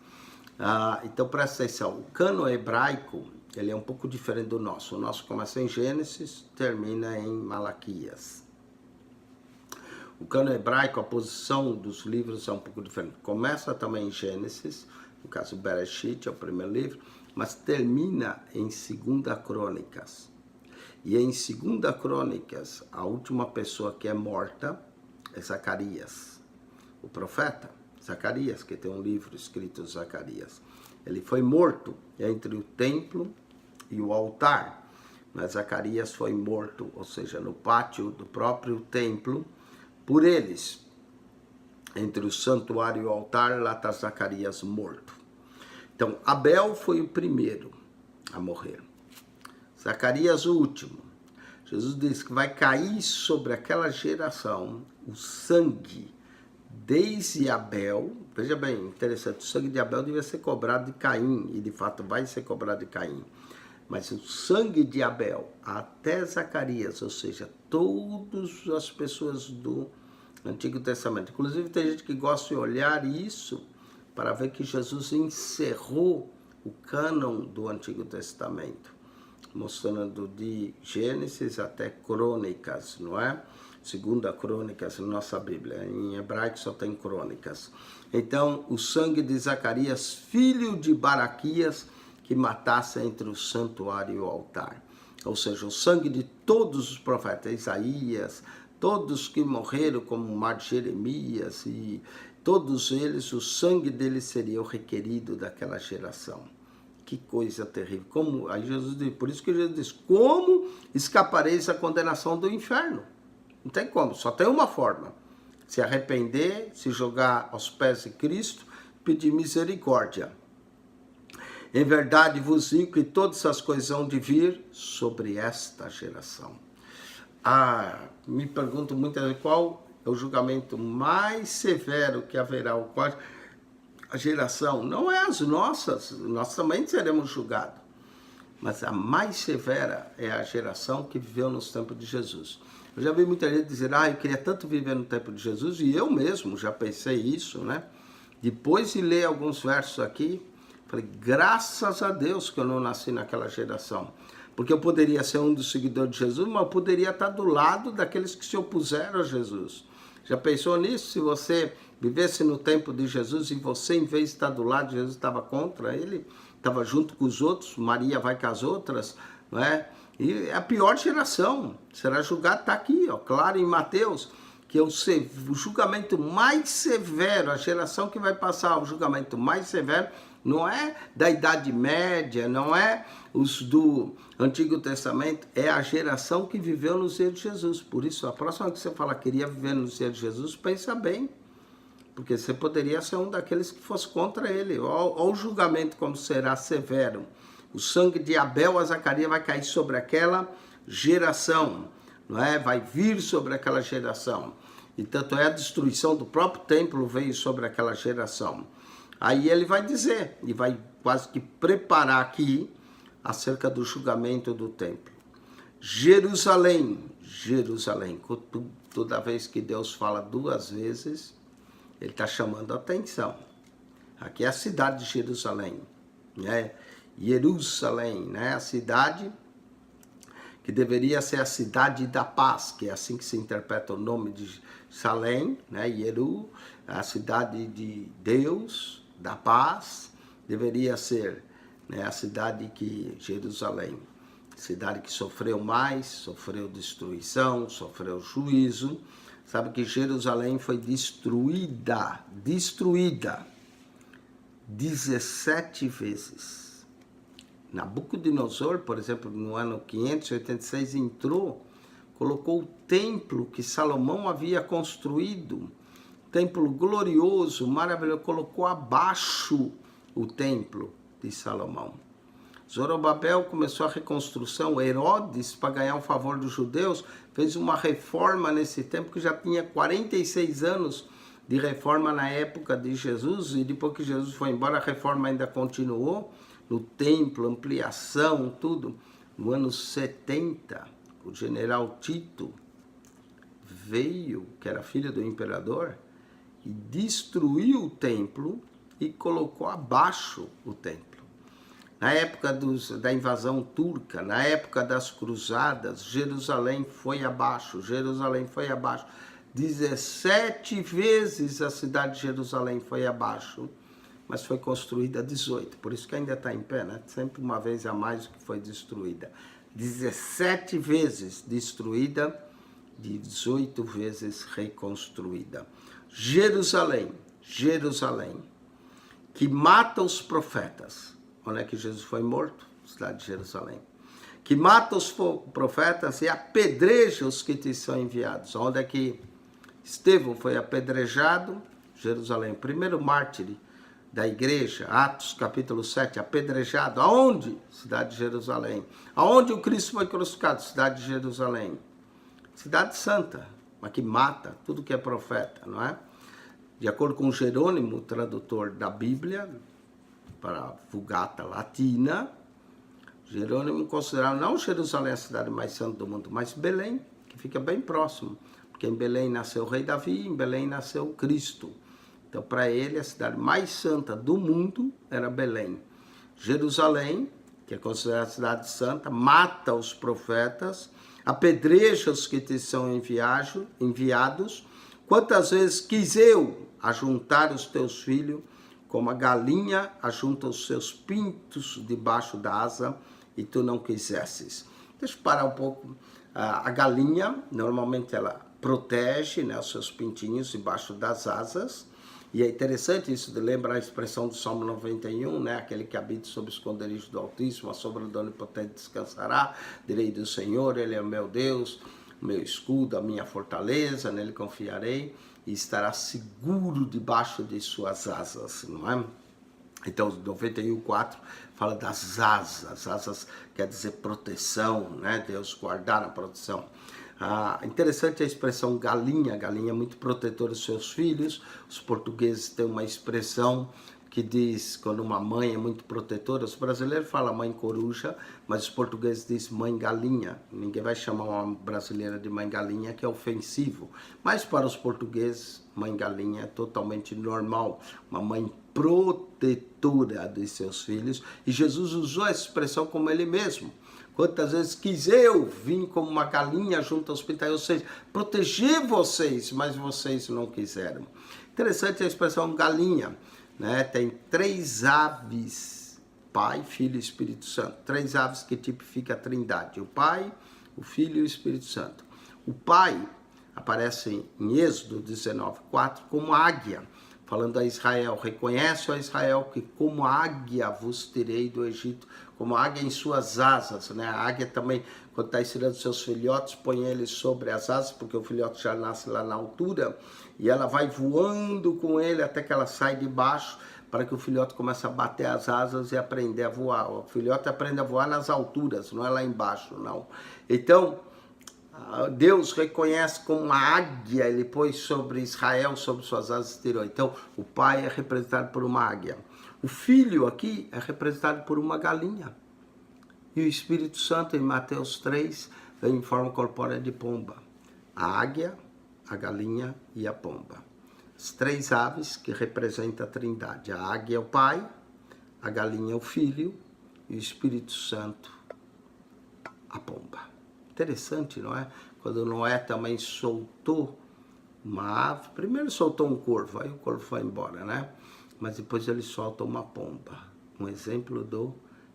Speaker 1: Então, presta atenção, o cânon hebraico, ele é um pouco diferente do nosso. O nosso começa em Gênesis, termina em Malaquias. O cânon hebraico, a posição dos livros é um pouco diferente. Começa também em Gênesis, no caso Bereshit, é o primeiro livro, mas termina em 2 Crônicas. E em 2 Crônicas, a última pessoa que é morta é Zacarias, o profeta Zacarias, que tem um livro escrito Zacarias. Ele foi morto entre o templo e o altar, mas Zacarias foi morto, ou seja, no pátio do próprio templo, por eles. Entre o santuário e o altar, lá está Zacarias morto. Então, Abel foi o primeiro a morrer. Zacarias o último. Jesus diz que vai cair sobre aquela geração o sangue desde Abel. Veja bem, interessante, o sangue de Abel devia ser cobrado de Caim, e de fato vai ser cobrado de Caim. Mas o sangue de Abel até Zacarias, ou seja, todas as pessoas do Antigo Testamento. Inclusive tem gente que gosta de olhar isso para ver que Jesus encerrou o cânon do Antigo Testamento, mostrando de Gênesis até Crônicas, não é? 2 Crônicas, nossa Bíblia. Em hebraico só tem Crônicas. Então, o sangue de Zacarias, filho de Baraquias, que matasse entre o santuário e o altar. Ou seja, o sangue de todos os profetas, Isaías, todos que morreram, como o mar de Jeremias, e todos eles, o sangue deles seria o requerido daquela geração. Que coisa terrível. Como, aí Jesus diz, por isso que Jesus diz, como escapareis da condenação do inferno? Não tem como, só tem uma forma. Se arrepender, se jogar aos pés de Cristo, pedir misericórdia. Em verdade vos digo que todas essas coisas hão de vir sobre esta geração. Me pergunto muitas vezes qual é o julgamento mais severo que haverá, qual a geração, não é as nossas, nós também seremos julgados, mas a mais severa é a geração que viveu nos tempos de Jesus. Eu já vi muita gente dizer, eu queria tanto viver no tempo de Jesus, e eu mesmo já pensei isso, né? Depois de ler alguns versos aqui, falei, graças a Deus que eu não nasci naquela geração, porque eu poderia ser um dos seguidores de Jesus, mas eu poderia estar do lado daqueles que se opuseram a Jesus. Já pensou nisso? Se você vivesse no tempo de Jesus e você, em vez de estar do lado de Jesus, estava contra ele, estava junto com os outros, Maria vai com as outras, não é? E é a pior geração, será julgado, está aqui, ó, claro, em Mateus, que o julgamento mais severo, a geração que vai passar o julgamento mais severo, não é da Idade Média, não é os do Antigo Testamento, é a geração que viveu nos dias de Jesus. Por isso, a próxima vez que você fala queria viver nos dias de Jesus, pensa bem, porque você poderia ser um daqueles que fosse contra ele. Olha o julgamento como será severo. O sangue de Abel a Zacarias vai cair sobre aquela geração, não é? Vai vir sobre aquela geração. E tanto é a destruição do próprio templo veio sobre aquela geração. Aí ele vai dizer, e vai quase que preparar aqui acerca do julgamento do templo. Jerusalém, Jerusalém, toda vez que Deus fala duas vezes, ele está chamando a atenção. Aqui é a cidade de Jerusalém, né? Jerusalém, né? A cidade que deveria ser a cidade da paz, que é assim que se interpreta o nome de Salém, né? Jeru, a cidade de Deus, da paz, deveria ser, né, a cidade que Jerusalém, cidade que sofreu mais, sofreu destruição, sofreu juízo. Sabe que Jerusalém foi destruída 17 vezes. Nabucodonosor, por exemplo, no ano 586 entrou, colocou o templo que Salomão havia construído, templo glorioso, maravilhoso, colocou abaixo o templo de Salomão. Zorobabel começou a reconstrução. Herodes, para ganhar o favor dos judeus, fez uma reforma nesse tempo que já tinha 46 anos de reforma na época de Jesus, e depois que Jesus foi embora, a reforma ainda continuou no templo, ampliação, tudo. No ano 70, o general Tito veio, que era filho do imperador, e destruiu o templo e colocou abaixo o templo. Na época da invasão turca, na época das cruzadas, Jerusalém foi abaixo, Jerusalém foi abaixo. 17 vezes a cidade de Jerusalém foi abaixo, mas foi construída 18, por isso que ainda está em pé, né? Sempre uma vez a mais do que foi destruída. 17 vezes destruída, 18 vezes reconstruída. Jerusalém, Jerusalém, que mata os profetas. Onde é que Jesus foi morto? Cidade de Jerusalém. Que mata os profetas e apedreja os que te são enviados. Onde é que Estevão foi apedrejado? Jerusalém. O primeiro mártir da igreja, Atos capítulo 7, apedrejado. Aonde? Cidade de Jerusalém. Aonde o Cristo foi crucificado? Cidade de Jerusalém. Cidade santa, mas que mata tudo que é profeta, não é? De acordo com Jerônimo, tradutor da Bíblia, para a Vulgata Latina, Jerônimo considerava não Jerusalém a cidade mais santa do mundo, mas Belém, que fica bem próximo, porque em Belém nasceu o rei Davi, em Belém nasceu o Cristo. Então, para ele, a cidade mais santa do mundo era Belém. Jerusalém, que é considerada a cidade santa, mata os profetas, apedreja os que te são enviados. Quantas vezes quis eu ajuntar os teus filhos, como a galinha ajunta os seus pintos debaixo da asa, e tu não quisesses. Deixa eu parar um pouco. A galinha, normalmente ela protege, né, os seus pintinhos debaixo das asas. E é interessante isso de lembrar a expressão do Salmo 91, né? Aquele que habita sob o esconderijo do Altíssimo, a sombra do Onipotente descansará. Direi do Senhor, Ele é o meu Deus, o meu escudo, a minha fortaleza, nele confiarei e estará seguro debaixo de suas asas, não é? Então, 91:4 fala das asas. Asas quer dizer proteção, né? Deus guardar a proteção. Interessante a expressão galinha. Galinha é muito protetora dos seus filhos. Os portugueses têm uma expressão que diz, quando uma mãe é muito protetora, os brasileiros falam mãe coruja, mas os portugueses dizem mãe galinha. Ninguém vai chamar uma brasileira de mãe galinha, que é ofensivo. Mas para os portugueses, mãe galinha é totalmente normal. Uma mãe protetora dos seus filhos. E Jesus usou essa expressão como ele mesmo. Quantas vezes quis eu vir como uma galinha junto aos pintais, ou seja, proteger vocês, mas vocês não quiseram. Interessante a expressão galinha, né? Tem 3 aves, Pai, Filho e Espírito Santo. 3 aves que tipificam a Trindade, o Pai, o Filho e o Espírito Santo. O Pai aparece em Êxodo 19:4 como águia, falando a Israel, reconhece a Israel que como águia vos tirei do Egito, como águia em suas asas, né? A águia também, quando está ensinando seus filhotes, põe eles sobre as asas, porque o filhote já nasce lá na altura, e ela vai voando com ele até que ela sai de baixo, para que o filhote comece a bater as asas e aprender a voar. O filhote aprende a voar nas alturas, não é lá embaixo, não. Então, Deus reconhece como uma águia, ele pôs sobre Israel, sobre suas asas exteriores. Então, o pai é representado por uma águia. O filho aqui é representado por uma galinha. E o Espírito Santo, em Mateus 3, vem em forma corpórea de pomba. A águia, a galinha e a pomba. As três aves que representam a Trindade. A águia é o pai, a galinha é o filho e o Espírito Santo, a pomba. Interessante, não é? Quando Noé também soltou uma ave, primeiro soltou um corvo, aí o corvo foi embora, né? Mas depois ele solta uma pomba, um exemplo do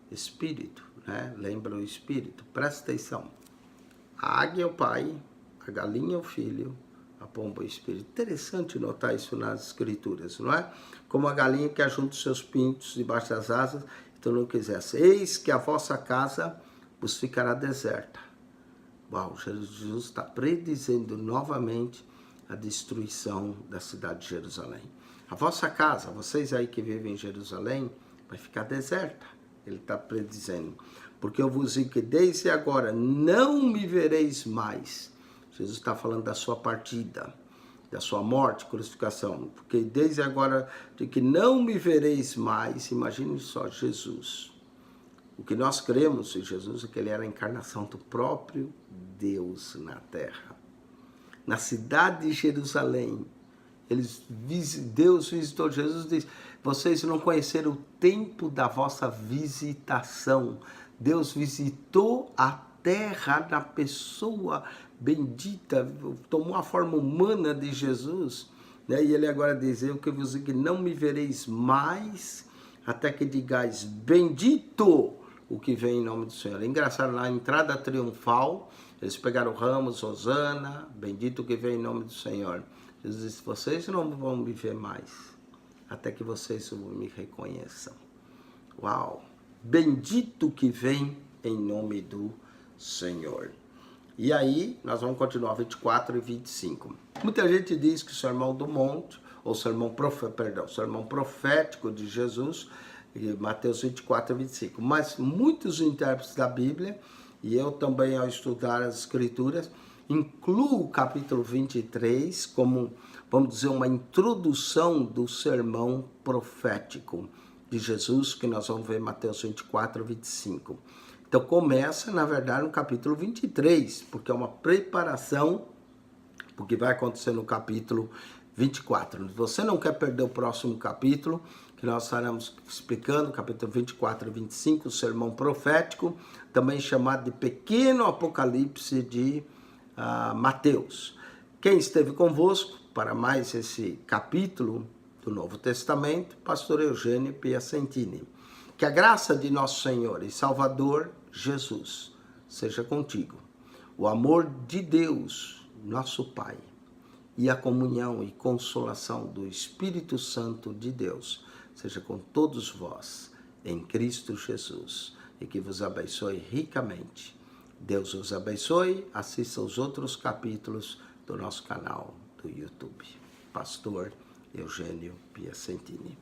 Speaker 1: Espírito, né? Lembra o Espírito? Presta atenção. A águia é o pai, a galinha é o filho, a pomba é o Espírito. Interessante notar isso nas Escrituras, não é? Como a galinha que ajunta os seus pintos debaixo das asas, então não quisesse. Eis que a vossa casa vos ficará deserta. Uau, Jesus está predizendo novamente a destruição da cidade de Jerusalém. A vossa casa, vocês aí que vivem em Jerusalém, vai ficar deserta. Ele está predizendo. Porque eu vos digo que desde agora não me vereis mais. Jesus está falando da sua partida, da sua morte, crucificação. Porque desde agora de que não me vereis mais, imagine só Jesus. O que nós cremos em Jesus é que ele era a encarnação do próprio Deus na terra. Na cidade de Jerusalém, Deus visitou Jesus e disse, vocês não conheceram o tempo da vossa visitação. Deus visitou a terra na pessoa bendita, tomou a forma humana de Jesus, né? E ele agora diz, eu que vos digo que não me vereis mais, até que digais, bendito o que vem em nome do Senhor. É engraçado, na entrada triunfal, eles pegaram ramos, Hosana, bendito o que vem em nome do Senhor. Jesus disse, vocês não vão me ver mais, até que vocês me reconheçam. Uau! Bendito que vem em nome do Senhor. E aí, nós vamos continuar 24 e 25. Muita gente diz que o Sermão do Monte, ou sermão profético de Jesus, Mateus 24 e 25. Mas muitos intérpretes da Bíblia, e eu também ao estudar as Escrituras, incluo o capítulo 23 como, vamos dizer, uma introdução do sermão profético de Jesus, que nós vamos ver em Mateus 24 e 25. Então começa, na verdade, no capítulo 23, porque é uma preparação para o que vai acontecer no capítulo 24. Se você não quer perder o próximo capítulo, que nós estaremos explicando, capítulo 24 e 25, o sermão profético, também chamado de pequeno apocalipse de Mateus. Quem esteve convosco para mais esse capítulo do Novo Testamento, pastor Eugênio Piacentini. Que a graça de nosso Senhor e Salvador Jesus seja contigo. O amor de Deus, nosso Pai, e a comunhão e consolação do Espírito Santo de Deus seja com todos vós, em Cristo Jesus, e que vos abençoe ricamente. Deus os abençoe. Assista os outros capítulos do nosso canal do YouTube. Pastor Eugênio Piacentini.